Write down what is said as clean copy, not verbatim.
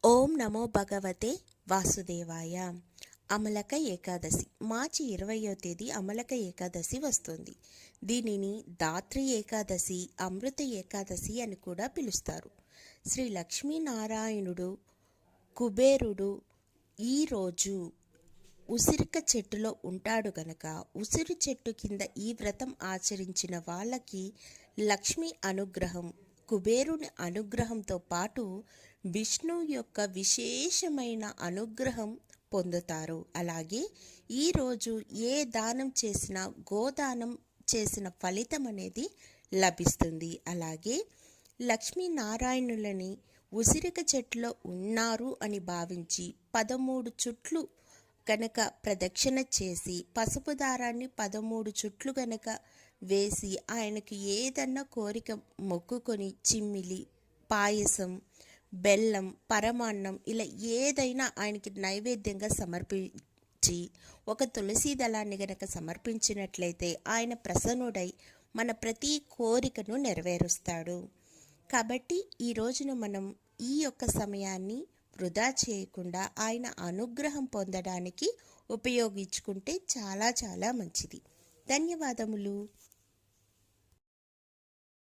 ఓం నమో భగవతే వాసుదేవాయ. అమలక ఏకాదశి మార్చి 20వ తేదీ అమలక ఏకాదశి వస్తుంది. దీనిని ధాత్రి ఏకాదశి, అమృత ఏకాదశి అని కూడా పిలుస్తారు. శ్రీ లక్ష్మీనారాయణుడు కుబేరుడు ఈరోజు ఉసిరిక చెట్టులో ఉంటాడు గనక ఉసిరి చెట్టు కింద ఈ వ్రతం ఆచరించిన వాళ్ళకి లక్ష్మీ అనుగ్రహం, కుబేరుని అనుగ్రహంతో పాటు విష్ణువు యొక్క విశేషమైన అనుగ్రహం పొందుతారు. అలాగే ఈరోజు ఏ దానం చేసినా గోదానం చేసిన ఫలితం అనేది లభిస్తుంది. అలాగే లక్ష్మీనారాయణులని ఉసిరిక చెట్టులో ఉన్నారు అని భావించి 13 చుట్లు గనక ప్రదక్షిణ చేసి పసుపు దారాన్ని 13 చుట్లు గనక వేసి ఆయనకి ఏదన్నా కోరిక మొక్కుకొని చిమ్మిలి, పాయసం, బెల్లం, పరమాన్నం ఇలా ఏదైనా ఆయనకి నైవేద్యంగా సమర్పించి ఒక తులసి దళాన్ని గనక సమర్పించినట్లయితే ఆయన ప్రసన్నుడై మన ప్రతి కోరికను నెరవేరుస్తాడు. కాబట్టి ఈ రోజున మనం ఈ యొక్క సమయాన్ని వృధా చేయకుండా ఆయన అనుగ్రహం పొందడానికి ఉపయోగించుకుంటే చాలా చాలా మంచిది. ధన్యవాదములు.